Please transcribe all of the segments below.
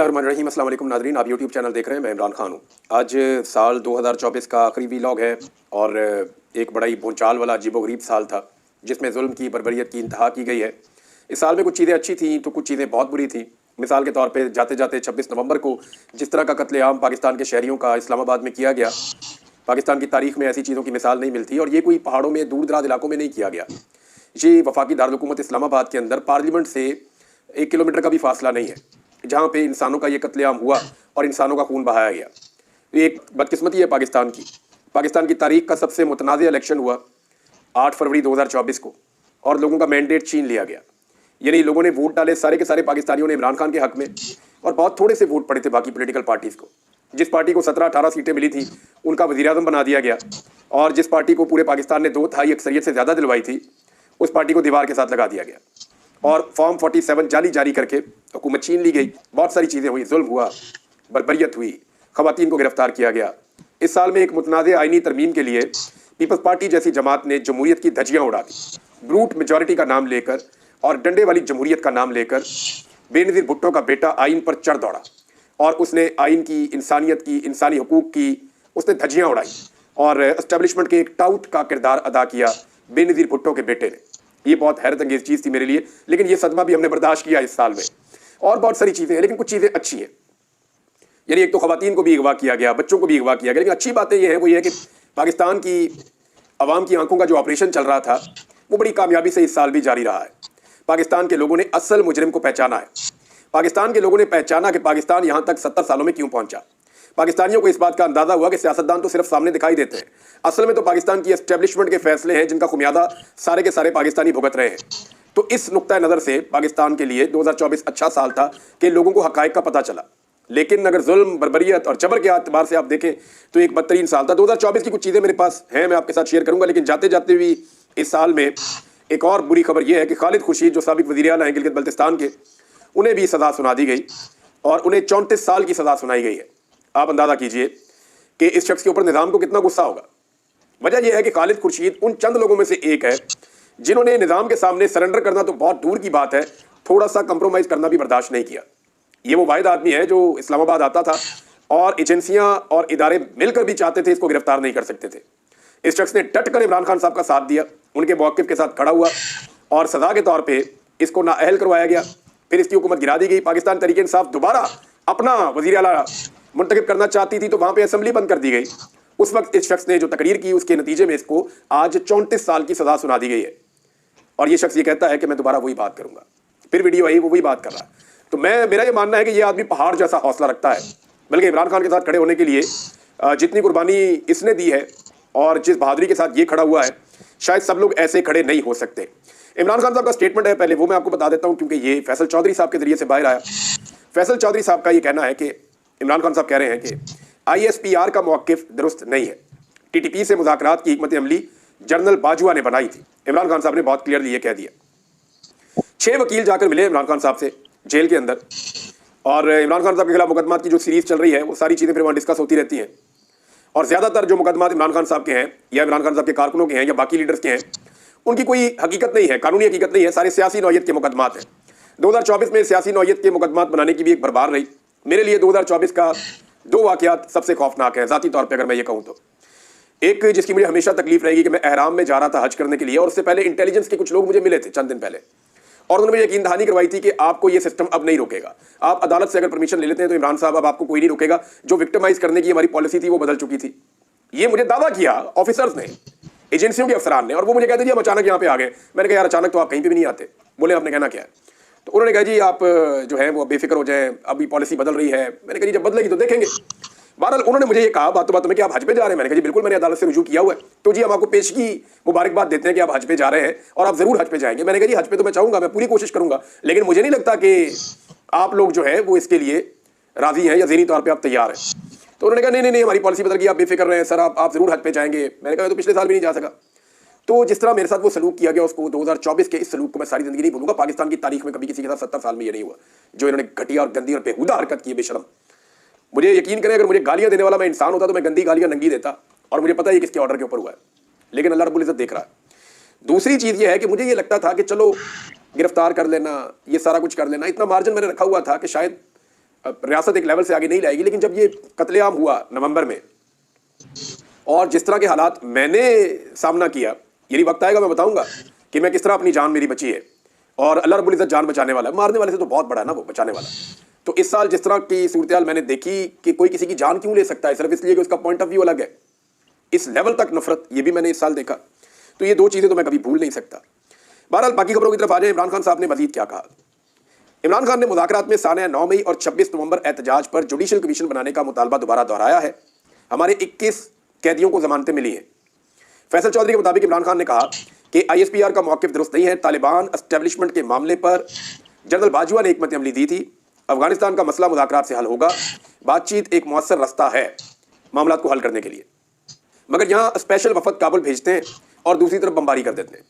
बिस्मिल्लाहिर्रहमानिर्रहीम। अस्सलाम वालेकुम नाज़रीन, आप यूट्यूब चैनल देख रहे हैं। मैं इमरान खान हूँ। आज साल 2024 का आखिरी वीलॉग है और एक बड़ा ही भूचाल वाला अजीबोगरीब साल था जिसमें जुल्म की बर्बरियत की इंतहा की गई है। इस साल में कुछ चीज़ें अच्छी थी तो कुछ चीज़ें बहुत बुरी थी। मिसाल के तौर पर जाते जाते 26 नवंबर को जिस तरह का कत्लेआम पाकिस्तान के शहरियों का इस्लामाबाद में किया गया, पाकिस्तान की तारीख में ऐसी चीज़ों की मिसाल नहीं मिलती। और ये कोई पहाड़ों में दूर दराज इलाकों में नहीं किया गया। ये वफाकी दारुल हुकूमत इस्लामाबाद के अंदर पार्लियामेंट से 1 किलोमीटर का भी फासला नहीं है, जहाँ पे इंसानों का ये कत्लेआम हुआ और इंसानों का खून बहाया गया। ये एक बदकिस्मती है पाकिस्तान की। पाकिस्तान की तारीख का सबसे मुतनाज़ इलेक्शन हुआ 8 फरवरी 2024 को और लोगों का मैंडेट छीन लिया गया। यानी लोगों ने वोट डाले सारे के सारे पाकिस्तानियों ने इमरान खान के हक में, और बहुत थोड़े से वोट पड़े थे बाकी पॉलिटिकल पार्टीज़ को। जिस पार्टी को 17-18 सीटें मिली थी उनका वज़ीर-ए-आज़म बना दिया गया, और जिस पार्टी को पूरे पाकिस्तान ने 2/3 अक्सरियत से ज़्यादा दिलवाई थी उस पार्टी को दीवार के साथ लगा दिया गया और फॉर्म 47 जारी करके हुकूमत छीन ली गई। बहुत सारी चीज़ें हुई, जुल्म हुआ, बर्बरियत हुई, ख़वातीन को गिरफ्तार किया गया। इस साल में एक मुतनाज़ आइनी तरमीम के लिए पीपल्स पार्टी जैसी जमात ने जमहूरियत की धज्जियाँ उड़ा दी। ब्रूट मेजॉरिटी का नाम लेकर और डंडे वाली जमहूरियत का नाम लेकर बेनज़ीर भुट्टो का बेटा आइन पर चढ़ दौड़ा और उसने आइन की, इंसानियत की, इंसानी हकूक़ की उसने धज्जियाँ उड़ाई और एस्टेब्लिशमेंट के एक टाउट का किरदार अदा किया बेनज़ीर भुट्टो के बेटे ने। ये बहुत हैरत अंगेज़ चीज़ थी मेरे लिए, लेकिन ये सदमा भी हमने बर्दाश्त किया इस साल में। और बहुत सारी चीज़ें हैं, लेकिन कुछ चीज़ें अच्छी हैं। यानी एक तो ख़वातीन को भी अगवा किया गया, बच्चों को भी अगवा किया गया, लेकिन अच्छी बातें ये हैं वो ये है कि पाकिस्तान की आवाम की आंखों का जो ऑपरेशन चल रहा था वो बड़ी कामयाबी से इस साल भी जारी रहा है। पाकिस्तान के लोगों ने असल मुजरिम को पहचाना है। पाकिस्तान के लोगों ने पहचाना कि पाकिस्तान यहाँ तक 70 सालों में क्यों पहुँचा। पाकिस्तानियों को इस बात का अंदाज़ा हुआ कि सियासतदान तो सिर्फ सामने दिखाई देते हैं, असल में तो पाकिस्तान की एस्टेब्लिशमेंट के फैसले हैं जिनका खुमियादा सारे के सारे पाकिस्तानी भुगत रहे हैं। तो इस नुक्ता नज़र से पाकिस्तान के लिए 2024 अच्छा साल था कि लोगों को हक़ाइक़ का पता चला। लेकिन अगर जुल्म, बर्बरियत और जबर के अतबार से आप देखें तो एक बदतरीन साल था। 2024 की कुछ चीज़ें मेरे पास हैं, मैं आपके साथ शेयर करूँगा, लेकिन जाते जाते भी इस साल में एक और बुरी खबर यह है कि खालिद खुर्शीद जो साबिक वज़ीर आला हैं गिलगित बल्तिस्तान के, उन्हें भी सज़ा सुना दी गई और उन्हें 34 साल की सज़ा सुनाई गई है। आप अंदाज़ा कीजिए कि इस शख्स के ऊपर निज़ाम को कितना गुस्सा होगा। वजह यह है कि खालिद खुर्शीद उन चंद लोगों में से एक है जिन्होंने निज़ाम के सामने सरेंडर करना तो बहुत दूर की बात है, थोड़ा सा कंप्रोमाइज़ करना भी बर्दाश्त नहीं किया। ये वो वाहिद आदमी है जो इस्लामाबाद आता था और एजेंसियाँ और इदारे मिलकर भी चाहते थे इसको गिरफ्तार नहीं कर सकते थे। इस शख्स ने डट कर इमरान खान साहब का साथ दिया, उनके मौक़िफ़ के साथ खड़ा हुआ और सज़ा के तौर पर इसको नाअहल करवाया गया। फिर इसकी हुकूमत गिरा दी गई। पाकिस्तान तहरीक इंसाफ दोबारा अपना वज़ीर आला मुंतखब करना चाहती थी तो वहाँ पे असेंबली बंद कर दी गई। उस वक्त इस शख्स ने जो तकरीर की उसके नतीजे में इसको आज 34 साल की सज़ा सुना दी गई है। और ये शख्स ये कहता है कि मैं दोबारा वही बात करूँगा। फिर वीडियो आई, वो वही बात कर रहा है। तो मेरा ये मानना है कि ये आदमी पहाड़ जैसा हौसला रखता है, बल्कि इमरान खान के साथ खड़े होने के लिए जितनी कुर्बानी इसने दी है और जिस बहादुरी के साथ ये खड़ा हुआ है, शायद सब लोग ऐसे खड़े नहीं हो सकते। इमरान खान साहब का स्टेटमेंट है, पहले वो मैं आपको बता देता हूँ क्योंकि ये फैसल चौधरी साहब के जरिए से बाहर आया। फैसल चौधरी साहब का ये कहना है कि इमरान खान साहब कह रहे हैं कि ISPR का मौक़िफ़ दुरुस्त नहीं है। TTP से मुज़ाकरात की हिकमत अमली जनरल बाजवा ने बनाई थी। इमरान खान साहब ने बहुत क्लियरली ये कह दिया। 6 वकील जाकर मिले इमरान खान साहब से जेल के अंदर, और इमरान खान साहब के खिलाफ मुकदमात की जो सीरीज़ चल रही है वो सारी चीज़ें फिर वहाँ डिस्कस होती रहती हैं। और ज़्यादातर जो मुकदमात इमरान खान साहब के हैं या इमरान खान साहब के कारकुनों के हैं या बाकी लीडर्स के हैं, उनकी कोई हकीकत नहीं है, कानूनी हकीकत नहीं है, सारे सियासी नौयत के मुकदमात हैं। 2024 में सियासी नौयत के मुकदमात बनाने की भी एक भरमार रही। मेरे लिए 2024 का 2 वाक़यात सबसे खौफनाक है ज़ाती तौर पे अगर मैं ये कहूँ तो। एक जिसकी मुझे हमेशा तकलीफ रहेगी कि मैं एहराम में जा रहा था हज करने के लिए, और उससे पहले इंटेलिजेंस के कुछ लोग मुझे मिले थे चंद दिन पहले, और उन्होंने मुझे यकीन दहानी करवाई थी कि आपको ये सिस्टम अब नहीं रोकेगा। आप अदालत से अगर परमिशन ले लेते हैं तो इमरान साहब अब आपको कोई नहीं रोकेगा। जो विक्टिमाइज करने की हमारी पॉलिसी थी वो बदल चुकी थी। ये मुझे दावा किया ऑफिसर्स ने, एजेंसियों के अफसरान ने, और वो मुझे कहते जी हम अचानक यहाँ पे आ गए। मैंने कहा यार अचानक तो आप कहीं पे भी नहीं आते। बोले आपने कहना क्या है? तो उन्होंने कहा जी आप जो है वो बेफिक्र हो जाएं, अभी पॉलिसी बदल रही है। मैंने कहा जी जब बदलेगी तो देखेंगे। बहरहाल उन्होंने मुझे ये कहा बातों बातों में कि आप हज पे जा रहे हैं। मैंने कहा जी बिल्कुल, मैंने अदालत से रुजू किया हुआ है। तो जी हम आपको पेशगी मुबारकबाद देते हैं कि आप हज पे जा रहे हैं और आप ज़रूर हज पे जाएंगे। मैंने कहा जी हज पे तो मैं चाहूँगा, मैं पूरी कोशिश करूँगा, लेकिन मुझे नहीं लगता कि आप लोग जो है वो इसके लिए राज़ी हैं या ज़हनी तौर पर आप तैयार हैं। तो उन्होंने कहा नहीं हमारी पॉलिसी बदल गई, आप बेफिक्र रहे हैं सर, आप ज़रूर हज पे जाएंगे। मैंने कहा मैं तो पिछले साल भी नहीं जा सका। तो जिस तरह मेरे साथ वो सलूक किया गया, उसको 2024 के इस सलूक को मैं सारी ज़िंदगी नहीं भूलूंगा। पाकिस्तान की तारीख में कभी किसी के साथ 70 साल में ये नहीं हुआ जो इन्होंने घटिया और गंदी और बेहुदा हरकत की है, बेशरम। मुझे यकीन करें अगर मुझे गालियां देने वाला मैं इंसान होता तो मैं गंदी गालियां नंगी देता, और मुझे पता है किसके ऑर्डर के ऊपर हुआ है, लेकिन अल्लाह रब्बुल इज़्ज़त देख रहा है। दूसरी चीज़ ये है कि मुझे ये लगता था कि चलो गिरफ्तार कर लेना, ये सारा कुछ कर लेना, इतना मार्जिन मैंने रखा हुआ था कि शायद रियासत एक लेवल से आगे नहीं लाएगी, लेकिन जब ये कत्लेआम हुआ नवंबर में और जिस तरह के हालात मैंने सामना किया, यही वक्त आएगा मैं बताऊंगा कि मैं किस तरह अपनी जान मेरी बची है। और अल्लाह रब्बुल इज़्ज़त जान बचाने वाला है, मारने वाले से तो बहुत बड़ा है ना वो बचाने वाला। तो इस साल जिस तरह की सूरत मैंने देखी कि कोई किसी की जान क्यों ले सकता है सिर्फ इसलिए कि उसका पॉइंट ऑफ व्यू अलग है, इस लेवल तक नफरत ये भी मैंने इस साल देखा। तो ये दो चीज़ें तो मैं कभी भूल नहीं सकता। बहरहाल बाकी खबरों की तरफ आ जाए। इमरान खान साहब ने मजीद क्या कहा। इमरान खान ने मुज़ाकरात में सानिया 9 मई और 26 नवंबर एहतजाज पर जुडिशल कमीशन बनाने का मुतालबा दोबारा दोहराया है। हमारे 21 कैदियों को जमानतें मिली हैं। फैसल चौधरी के मुताबिक इमरान खान ने कहा कि ISPR का मौक़िफ़ दुरुस्त नहीं है। तालिबान एस्टेब्लिशमेंट के मामले पर जनरल बाजवा ने हिकमत अमली दी थी। अफगानिस्तान का मसला मुज़ाकरात से हल होगा। बातचीत एक मौसर रास्ता है मामला को हल करने के लिए, मगर यहाँ स्पेशल वफद काबुल भेजते हैं और दूसरी तरफ बमबारी कर देते हैं।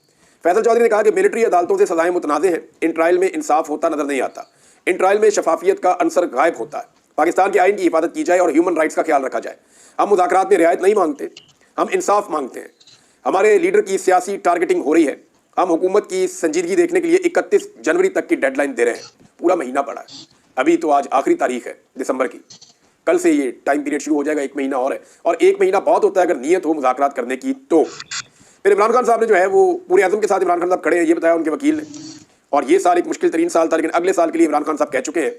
फैसल चौधरी ने कहा कि मिलिट्री अदालतों से सजाएं मुतनाज़ हैं। इन ट्रायल में इंसाफ होता नजर नहीं आता। इन ट्रायल में शफाफियत का अंसर गायब होता है। पाकिस्तान के आइन की हिफाजत की जाए और ह्यूमन राइट्स का ख्याल रखा जाए। हम मुज़ाकरात में रियायत नहीं मांगते, हम इंसाफ मांगते हैं। हमारे लीडर की सियासी टारगेटिंग हो रही है। हम हुकूमत की संजीदगी देखने के लिए 31 जनवरी तक की डेडलाइन दे रहे हैं। पूरा महीना पड़ा है, अभी तो आज आखिरी तारीख है दिसंबर की, कल से ये टाइम पीरियड शुरू हो जाएगा। 1 महीना और है, और 1 महीना बहुत होता है अगर नीयत हो मुज़ाकरात करने की। तो फिर इमरान खान साहब ने जो है वो पूरे आज़म के साथ इमरान खान साहब खड़े हैं, ये बताया उनके वकील ने। और ये साल एक मुश्किल तरीन साल था, लेकिन अगले साल के लिए इमरान खान साहब कह चुके हैं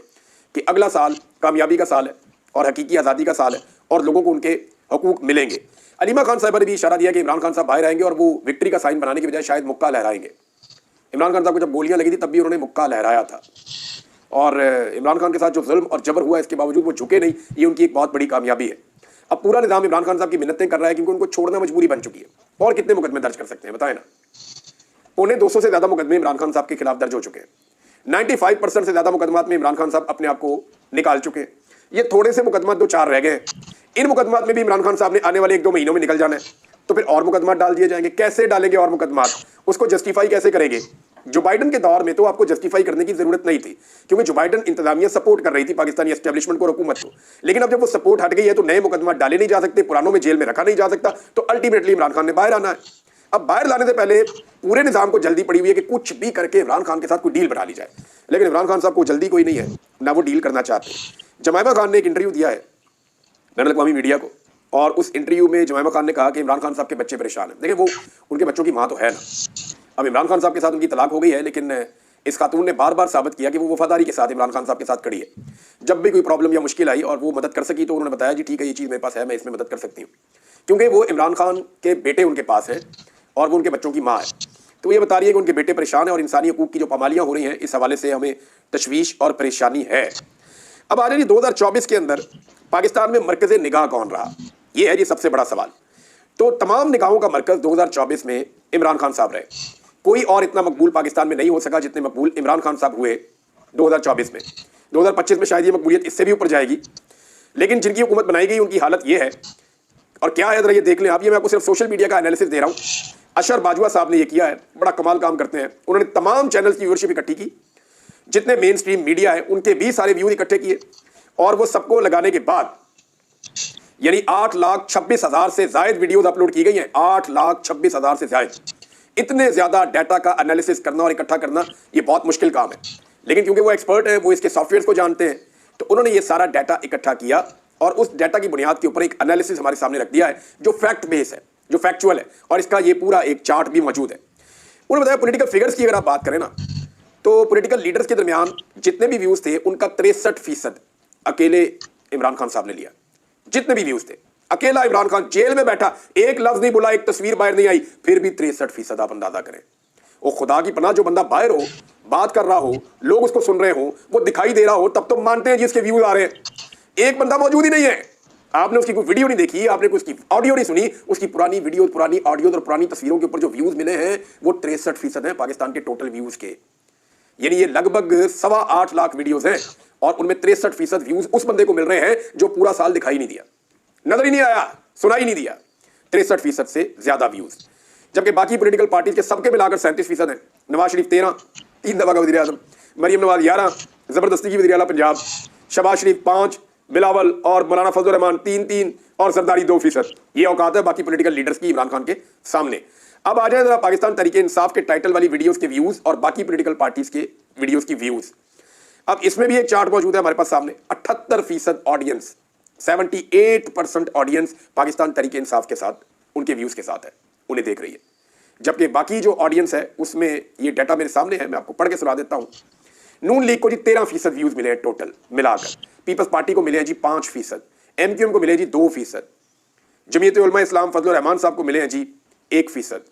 कि अगला साल कामयाबी का साल है और हकीकी आज़ादी का साल है और लोगों को उनके हकूक मिलेंगे। अलीमा खान साहब ने भी इशारा दिया कि इमरान खान साहब बाहर आएंगे और वो विक्ट्री का साइन बनाने की बजाय शायद मुक्का लहराएंगे। इमरान खान साहब को जब गोलियां लगी थी तब भी उन्होंने मुक्का लहराया था। और इमरान खान के साथ जो जुल्म और जबर हुआ इसके बावजूद वो झुके नहीं, ये उनकी एक बहुत बड़ी कामयाबी है। अब पूरा निज़ाम इमरान खान साहब की मिन्नतें कर रहा है क्योंकि उनको छोड़ना मजबूरी बन चुकी है। और कितने मुकदमे दर्ज कर सकते हैं बताएं ना। 250 से ज़्यादा मुकदमे इमरान खान साहब के खिलाफ दर्ज हो चुके हैं। 95% से ज़्यादा मुकदमात में इमरान खान साहब अपने आप को निकाल चुके हैं। ये थोड़े से मुकदमात 2-4 रह गए हैं। इन मुकदमात में भी इमरान खान साहब ने आने वाले 1-2 महीनों में निकल जाना है। तो फिर और मुकदमात डाल दिए जाएंगे। कैसे डालेंगे और मुकदमात, उसको जस्टिफाई कैसे करेंगे। जो बाइडन के दौर में तो आपको जस्टिफाई करने की जरूरत नहीं थी क्योंकि जो बाइडन इंतजामिया सपोर्ट कर रही थी पाकिस्तानी एस्टेब्लिशमेंट को, हुकूमत को। लेकिन अब जब वो सपोर्ट हट गई है तो नए मुकदमा डाले नहीं जा सकते, पुरानों में जेल में रखा नहीं जा सकता। तो अल्टीमेटली इमरान खान ने बाहर आना है। अब बाहर लाने से पहले पूरे निजाम को जल्दी पड़ी हुई है कि कुछ भी करके इमरान खान के साथ कोई डील बना ली जाए। लेकिन इमरान खान साहब को जल्दी कोई नहीं है, ना वो डील करना चाहते। जमायमा खान ने एक इंटरव्यू दिया है बैनुल अक़वामी मीडिया को, और उस इंटरव्यू में जमायमा खान ने कहा कि इमरान खान साहब के बच्चे परेशान हैं। देखिए, वो उनके बच्चों की माँ तो है ना। अब इमरान खान साहब के साथ उनकी तलाक हो गई है, लेकिन इस खातून ने बार बार साबित किया कि वो वफादारी के साथ इमरान खान साहब के साथ खड़ी है। जब भी कोई प्रॉब्लम या मुश्किल आई और वो मदद कर सकी तो उन्होंने बताया जी ठीक है, ये चीज़ मेरे पास है, मैं इसमें मदद कर सकती हूँ, क्योंकि वो इमरान खान के बेटे उनके पास है और वो उनके बच्चों की माँ है। तो ये बता रही है कि उनके बेटे परेशान है और इंसानी हकूक़ की जो पामालियाँ हो रही हैं, इस हवाले से हमें तशवीश और परेशानी है। अब आ जाइए 2024 के अंदर पाकिस्तान में मरकज़ निगाह कौन रहा, ये है जी सबसे बड़ा सवाल। तो तमाम निगाहों का मरकज़ 2024 में इमरान खान साहब रहे। कोई और इतना मकबूल पाकिस्तान में नहीं हो सका जितने मकबूल इमरान खान साहब हुए 2024 में। 2025 में शायद ये मकबूलियत इससे भी ऊपर जाएगी। लेकिन जिनकी हुकूमत बनाई गई उनकी हालत ये है, और क्या है ज़रा ये देख लें आप। ये मैं आपको सिर्फ सोशल मीडिया का एनालिसिस दे रहा हूँ। अशर बाजवा साहब ने ये किया है, बड़ा कमाल काम करते हैं। उन्होंने तमाम चैनल्स की व्यूअरशिप इकट्ठी की, जितने मेन स्ट्रीम मीडिया है उनके भी सारे व्यूज इकट्ठे किए, और वो सबको लगाने के बाद यानी 8,26,000 से जायद वीडियोस अपलोड की गई हैं। 8,26,000 से जायद। इतने ज्यादा डाटा का एनालिसिस करना और इकट्ठा करना ये बहुत मुश्किल काम है, लेकिन क्योंकि वो एक्सपर्ट है, वो इसके सॉफ्टवेयर को जानते हैं, तो उन्होंने ये सारा डाटा इकट्ठा किया और उस डाटा की बुनियाद के ऊपर एक एनालिसिस हमारे सामने रख दिया है जो फैक्ट बेस है, जो फैक्चुअल है, और इसका ये पूरा एक चार्ट भी मौजूद है। उन्होंने बताया पॉलिटिकल फिगर्स की अगर आप बात करें ना, तो पॉलिटिकल लीडर्स के दरमियान जितने भी व्यूज थे उनका 63% अकेले इमरान खान साहब ने लिया। जितने भी व्यूज थे अकेला इमरान खान जेल में बैठा, एक लफ्ज नहीं बोला, एक तस्वीर बाहर नहीं आई, फिर भी 63% आप अंदाजा करें। वो खुदा की पनाह, जो बंदा बाहर हो, बात कर रहा हो, लोग उसको सुन रहे हो, वो दिखाई दे रहा हो, तब तो मानते हैं जिसके व्यूज आ रहे हैं। एक बंदा मौजूद ही नहीं है, आपने उसकी कोई वीडियो नहीं देखी, आपने उसकी ऑडियो नहीं सुनी, उसकी पुरानी वीडियो, पुरानी ऑडियो और पुरानी तस्वीरों के ऊपर जो व्यूज मिले हैं वो 63% है पाकिस्तान के टोटल व्यूज के। यानी ये लगभग 8.25 लाख वीडियोस हैं और उनमें 63% व्यूज उस बंदे को मिल रहे हैं जो पूरा साल दिखाई नहीं दिया, नजर ही नहीं आया, सुना ही नहीं दिया। 63% से ज्यादा व्यूज, जबकि बाकी पॉलिटिकल पार्टी के सबके मिलाकर 37% है। नवाज शरीफ 13, 3 दफा का वज़ीर आज़म, मरियम नवाज 11, जबरदस्ती की वज़ीर आला पंजाब, शहबाज शरीफ 5, बिलावल और मौलाना फजल रहमान 3-3 और जरदारी 2%। ये औकात है बाकी पॉलिटिकल लीडर्स की इमरान खान के सामने। अब आ जाए जरा पाकिस्तान तरीके इंसाफ के टाइटल वाली वीडियोस के व्यूज और बाकी पॉलिटिकल पार्टीज के वीडियोस की व्यूज। अब इसमें भी एक चार्ट मौजूद है हमारे पास सामने। 78% ऑडियंस, 78% ऑडियंस पाकिस्तान तरीके इंसाफ के साथ, उनके व्यूज के साथ है, उन्हें देख रही है। जबकि बाकी जो ऑडियंस है उसमें, ये डाटा मेरे सामने है, मैं आपको पढ़ के सुना देता हूं। नून लीग को जी 13% व्यूज मिले हैं टोटल मिलाकर, पीपल्स पार्टी को मिले हैं जी 5%, एमक्यूएम को मिले हैं जी 2%, जमीयत उलमा इस्लाम फजल रहमान साहब को मिले हैं जी 1%,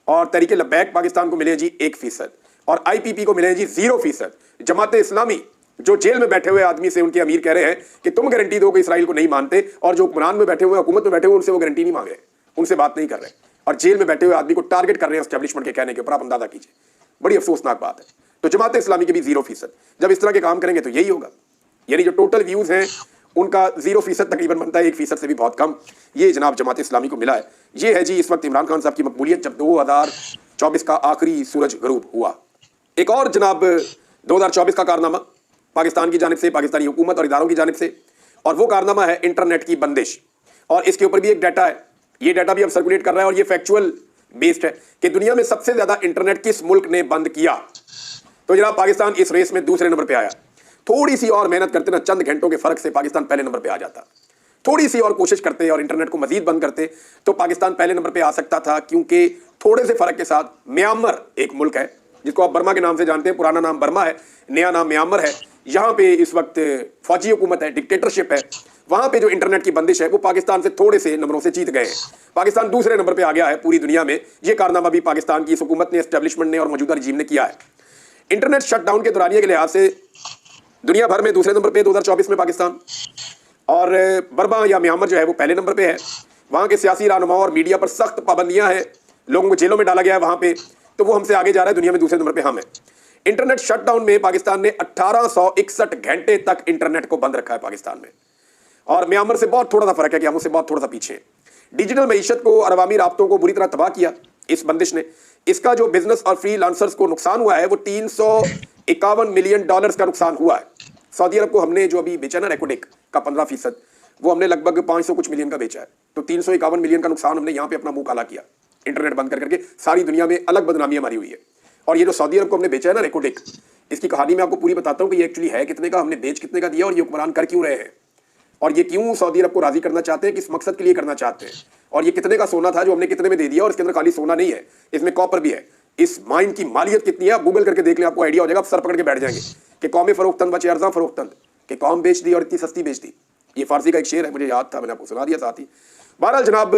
और तरीके लब्बैक पाकिस्तान को मिले हैं जी 1%, और आईपीपी को मिले हैं जी 0%। जमात इस्लामी जो जेल में बैठे हुए आदमी से उनके अमीर कह रहे हैं कि तुम गारंटी दो कि इसराइल को नहीं मानते, और जो हुक्मरान में बैठे हुए, हुकूमत में बैठे हुए, उनसे वो गारंटी नहीं मांग रहे, उनसे बात नहीं कर रहे, और जेल में बैठे हुए आदमी को टारगेट कर रहे हैं एस्टेब्लिशमेंट के कहने के ऊपर। आप अंदाजा कीजिए, बड़ी अफसोसनाक बात है। तो जमात इस्लामी के भी 0%। जब इस तरह के काम करेंगे तो यही होगा, यानी जो टोटल व्यूज हैं उनका 0% तकरीबन बनता है, 1% से भी बहुत कम। ये जनाब जमात इस्लामी को मिला है। ये है जी इस वक्त इमरान खान साहब की मकबूलियत जब 2024 का आखिरी सूरज गरूब हुआ। एक और जनाब 2024 का कारनामा पाकिस्तान की जानिब से, पाकिस्तानी हुकूमत और इदारों की जानिब से, और वो कारनामा है इंटरनेट की बंदिश। और इसके ऊपर भी एक डाटा है, ये डाटा भी अब सर्कुलेट कर रहा है और ये फैक्चुअल बेस्ड है कि दुनिया में सबसे ज्यादा इंटरनेट किस मुल्क ने बंद किया। तो जनाब पाकिस्तान इस रेस में दूसरे नंबर पे आया। थोड़ी सी और मेहनत करते ना, चंद घंटों के फर्क से पाकिस्तान पहले नंबर पे आ जाता। थोड़ी सी और कोशिश करते और इंटरनेट को मजीद बंद करते तो पाकिस्तान पहले नंबर पे आ सकता था, क्योंकि थोड़े से फर्क के साथ म्यांमार एक मुल्क है जिसको आप बर्मा के नाम से जानते हैं, पुराना नाम बर्मा है, नया नाम म्यांमार है। यहाँ पे इस वक्त फौजी हुकूमत है, डिक्टेटरशिप है। वहां पे जो इंटरनेट की बंदिश है वो पाकिस्तान से थोड़े से नंबरों से जीत गए हैं। पाकिस्तान दूसरे नंबर पे आ गया है पूरी दुनिया में। ये कारनामा भी पाकिस्तान की इस हुकूमत ने, एस्टेब्लिशमेंट ने और मौजूदा रजीम ने किया है। इंटरनेट शटडाउन के दौरानिए के लिहाज से दुनिया भर में दूसरे नंबर पे 2024 में पाकिस्तान, और बर्मा या म्यांमार जो है वो पहले नंबर पे है। वहां के सियासी रहनुमाओं और मीडिया पर सख्त पाबंदियां हैं, लोगों को जेलों में डाला गया है वहां पे, तो वो हमसे आगे जा रहा है, दुनिया में दूसरे नंबर पे हम है। इंटरनेट शटडाउन में पाकिस्तान ने 1861 घंटे तक इंटरनेट को बंद रखा है पाकिस्तान में, और म्यांमार से बहुत थोड़ा सा फर्क है कि हम उससे बहुत थोड़ा सा पीछे हैं। डिजिटल मईशत को और अवामी राब्तों को बुरी तरह तबाह किया इस बंदिश ने। इसका जो बिजनेस और फ्री लांसर्स को नुकसान हुआ है वो $351 मिलियन का नुकसान हुआ है। सऊदी अरब को हमने जो अभी बेचा ना रेकोडेक का 15%, वो हमने लगभग 500 कुछ मिलियन का बेचा है। तो 351 मिलियन का नुकसान हमने यहाँ पे अपना मुंह काला किया, इंटरनेट बंद कर करके। सारी दुनिया में अलग बदनामी हमारी हुई है। और ये जो सऊदी अरब को हमने बेचा है ना रेकोडेक, इसकी कहानी मैं आपको पूरी बताता हूँ कि ये एक्चुअली है कितने का, हमने बेच कितने का दिया, और ये हुक्मरान कर क्यों रहे हैं, और ये क्यों सऊदी अरब को राजी करना चाहते हैं, किस मकसद के लिए करना चाहते हैं, और ये कितने का सोना था जो हमने कितने में दे दिया। और इसके अंदर खाली सोना नहीं है, इसमें कॉपर भी है। इस माइन की मालियत कितनी है आप गूगल करके देख लें, आपको आइडिया हो जाएगा। आप सर पकड़ के बैठ जाएंगे कि कौमें फरोख्तंद बचे अर्जा फरोख्तंद, कि कौम बेच दी और इतनी सस्ती बेच दी। ये फारसी का एक शेर है, मुझे याद था, मैंने आपको सुना दिया साथ ही। बहरहाल जनाब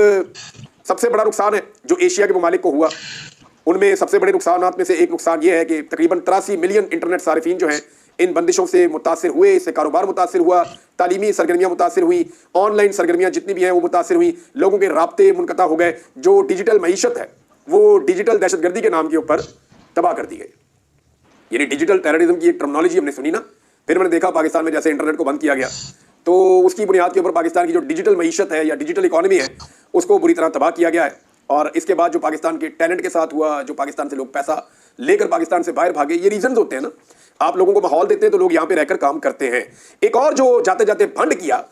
सबसे बड़ा नुकसान है जो एशिया के ममालिक को हुआ, उनमें सबसे बड़े नुकसानात में से एक नुकसान ये है कि तकरीबन 83 मिलियन इंटरनेट सारिफीन जो हैं इन बंदिशों से मुतासिर हुए। इससे कारोबार मुतासिर हुआ, तालीमी सरगर्मियाँ मुतासिर हुई, ऑनलाइन सरगर्मियाँ जितनी भी हैं वो मुतासिर हुई, लोगों के राब्ते मुनक़ता हो गए। जो डिजिटल मईशत है वो डिजिटल दहशतगर्दी के नाम के ऊपर तबाह कर दी गई। यानी डिजिटल टेररिज्म की एक टर्मिनोलॉजी हमने सुनी ना, फिर मैंने देखा पाकिस्तान में जैसे इंटरनेट को बंद किया गया तो उसकी बुनियाद के ऊपर पाकिस्तान की जो डिजिटल मईशत है या डिजिटल इकॉनमी है उसको बुरी तरह तबाह किया गया है। और इसके बाद जो पाकिस्तान के टैलेंट के साथ हुआ, जो पाकिस्तान से लोग पैसा लेकर पाकिस्तान से बाहर भागे, ये रीजन होते हैं ना। आप लोगों को माहौल देते हैं तो लोग यहाँ पे रहकर काम करते हैं। एक और जो जाते जाते फंड किया,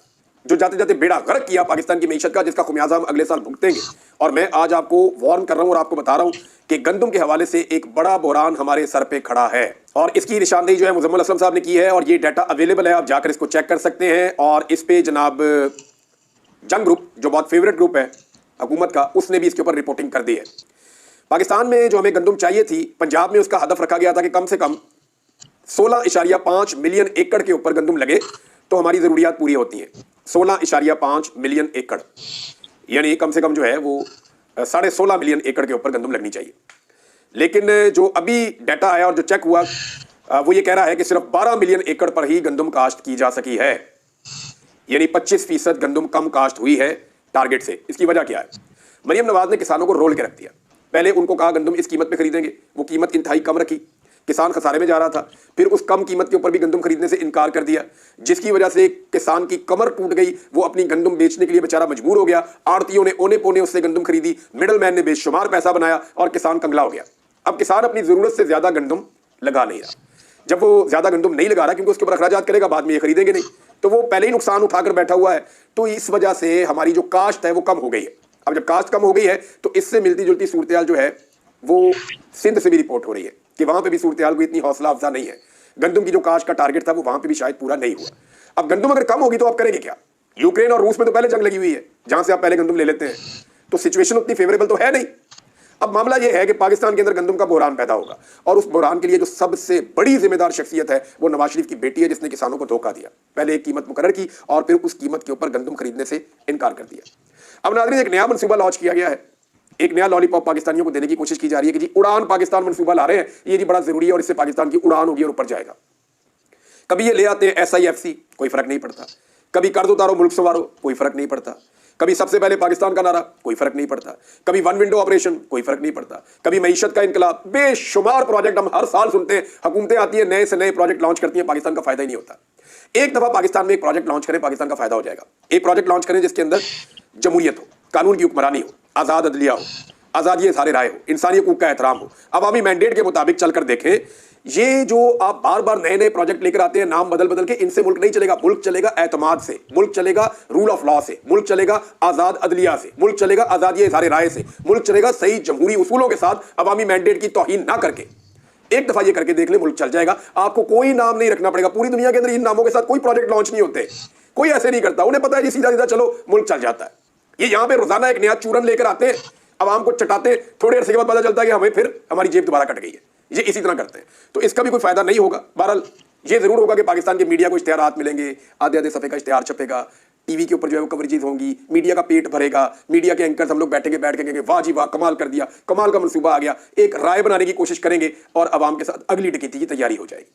जो जाते जाते बेड़ा गर्क किया पाकिस्तान की मईशत का, जिसका खुमियाजा हम अगले साल भुगतेंगे। और मैं आज आपको वार्न कर रहा हूँ और आपको बता रहा हूँ कि गंदम के हवाले से एक बड़ा बुहरान हमारे सर पे खड़ा है, और इसकी निशानदेही जो है मुजम्मिल असलम साहब ने की है, और ये डाटा अवेलेबल है, आप जाकर इसको चेक कर सकते हैं। और इस पे जनाब जंग ग्रुप, जो बहुत फेवरेट ग्रुप है हुकूमत का, उसने भी इसके ऊपर रिपोर्टिंग कर दी है। पाकिस्तान में जो हमें गंदम चाहिए थी, पंजाब में उसका हदफ रखा गया था कि कम से कम 16.5 मिलियन एकड़ के ऊपर गंदम लगे तो हमारी जरूरियात पूरी होती हैं। 16.5 मिलियन एकड़, यानी कम से कम जो है वो 16.5 मिलियन एकड़ के ऊपर गंदम लगनी चाहिए। लेकिन जो अभी डाटा आया और जो चेक हुआ वो ये कह रहा है कि सिर्फ 12 मिलियन एकड़ पर ही गंदम काश्त की जा सकी है, यानी 25% गंदम कम काश्त हुई है टारगेट से। इसकी वजह क्या है? मरियम नवाज ने किसानों को रोल के रख दिया। पहले उनको कहा गंदम इस कीमत पे खरीदेंगे, वो कीमत इंतहाई कम रखी, किसान खसारे में जा रहा था। फिर उस कम कीमत के ऊपर भी गंदम खरीदने से इनकार कर दिया, जिसकी वजह से किसान की कमर टूट गई। वो अपनी गंदम बेचने के लिए बेचारा मजबूर हो गया। आड़तियों ने ओने पोने उससे गंदम खरीदी, मिडल मैन ने बेशुमार पैसा बनाया और किसान कंगला हो गया। अब किसान अपनी जरूरत से ज्यादा गंदम लगा नहीं रहा। जब वो ज्यादा गंदम नहीं लगा रहा, क्योंकि उसके ऊपर अखराजात करेगा, बाद में ये खरीदेंगे नहीं, तो वो पहले ही नुकसान उठाकर बैठा हुआ है। तो इस वजह से हमारी जो काश्त है वो कम हो गई है। अब जब काश्त कम हो गई है तो इससे मिलती जुलती सूरत हाल जो है वो सिंध से भी रिपोर्ट हो रही है कि वहां पे भी सूरत हाल कोई इतनी हौसला अफजा नहीं है। गंदम की जो काश का टारगेट था वो वहां पे भी शायद पूरा नहीं हुआ। अब गंदम अगर कम होगी तो आप करेंगे क्या? यूक्रेन और रूस में तो पहले जंग लगी हुई है, जहां से आप पहले गंदम ले लेते हैं, तो सिचुएशन उतनी फेवरेबल तो है नहीं। अब मामला यह है कि पाकिस्तान के अंदर गंदम का बहरान पैदा होगा, और उस बहरान के लिए जो सबसे बड़ी जिम्मेदार शख्सियत है वो नवाज शरीफ की बेटी है, जिसने किसानों को धोखा दिया। पहले एक कीमत मुकर्रर की और फिर उस कीमत के ऊपर गंदम खरीदने से इनकार कर दिया। अब नाज़रीन, एक नया मनसूबा लॉन्च किया गया है, एक नया लॉलीपॉप पाकिस्तानियों को देने की कोशिश की जा रही है कि जी उड़ान पाकिस्तान मनसूबा ला रहे हैं, ये जी बड़ा जरूरी है और इससे पाकिस्तान की उड़ान होगी और ऊपर जाएगा। कभी ये ले आते हैं SIFC, कोई फर्क नहीं पड़ता। कभी कर्ज उतारो मुल्क संवारो, कोई फर्क नहीं पड़ता। कभी सबसे पहले पाकिस्तान का नारा, कोई फर्क नहीं पड़ता। कभी वन विंडो ऑपरेशन, कोई फर्क नहीं पड़ता। कभी मईशत का इनकलाब, बेशुमार प्रोजेक्ट हम हर साल सुनते हैं। हुकूमतें आती है, नए से नए प्रोजेक्ट लॉन्च करती हैं, पाकिस्तान का फायदा ही नहीं होता। एक दफा पाकिस्तान में एक प्रोजेक्ट लॉन्च करें, पाकिस्तान का फायदा हो जाएगा। एक प्रोजेक्ट लॉन्च करें जिसके अंदर जमहूरियत हो, कानून की हुक्मरानी हो, आजाद अदलिया हो, आजादी इज़हार राय हो, इंसानी हकूक का एहतराम हो। अवामी मैंडेट के मुताबिक चलकर देखें। ये जो आप बार बार नए नए प्रोजेक्ट लेकर आते हैं नाम बदल बदल के, इनसे मुल्क नहीं चलेगा। मुल्क चलेगा एतमाद से, मुल्क चलेगा रूल ऑफ लॉ से, मुल्क चलेगा आजाद अदलिया से, मुल्क चलेगा आजादी इज़हार राय से, मुल्क चलेगा सही जमहूरी उसूलों के साथ, अवामी मैंडेट की तौहीन ना करके। एक दफा ये करके देख ले, मुल्क चल जाएगा। आपको कोई नाम नहीं रखना पड़ेगा। पूरी दुनिया के अंदर इन नामों के साथ कोई प्रोजेक्ट लॉन्च नहीं होते, कोई ऐसे नहीं करता। उन्हें पता है जी सीधा सीधा चलो मुल्क चल जाता है। ये यहां पे रोजाना एक नया चूरन लेकर आते हैं, आवाम को चटाते हैं, थोड़े अरसे के बाद पता चलता है कि हमें फिर हमारी जेब दोबारा कट गई है। ये इसी तरह करते हैं, तो इसका भी कोई फायदा नहीं होगा। बहरहाल ये जरूर होगा कि पाकिस्तान के मीडिया को इश्तिहारात मिलेंगे, आधे आधे सफ़े का इश्तिहार छपेगा, टीवी के ऊपर जो है वो कवरेजेस होंगी, मीडिया का पेट भरेगा, मीडिया के एंकर्स हम लोग बैठ के कहेंगे वाह जी वाह, कमाल कर दिया, कमाल का मनसूबा आ गया। एक राय बनाने की कोशिश करेंगे और आवाम के साथ अगली डकैती की तैयारी हो जाएगी।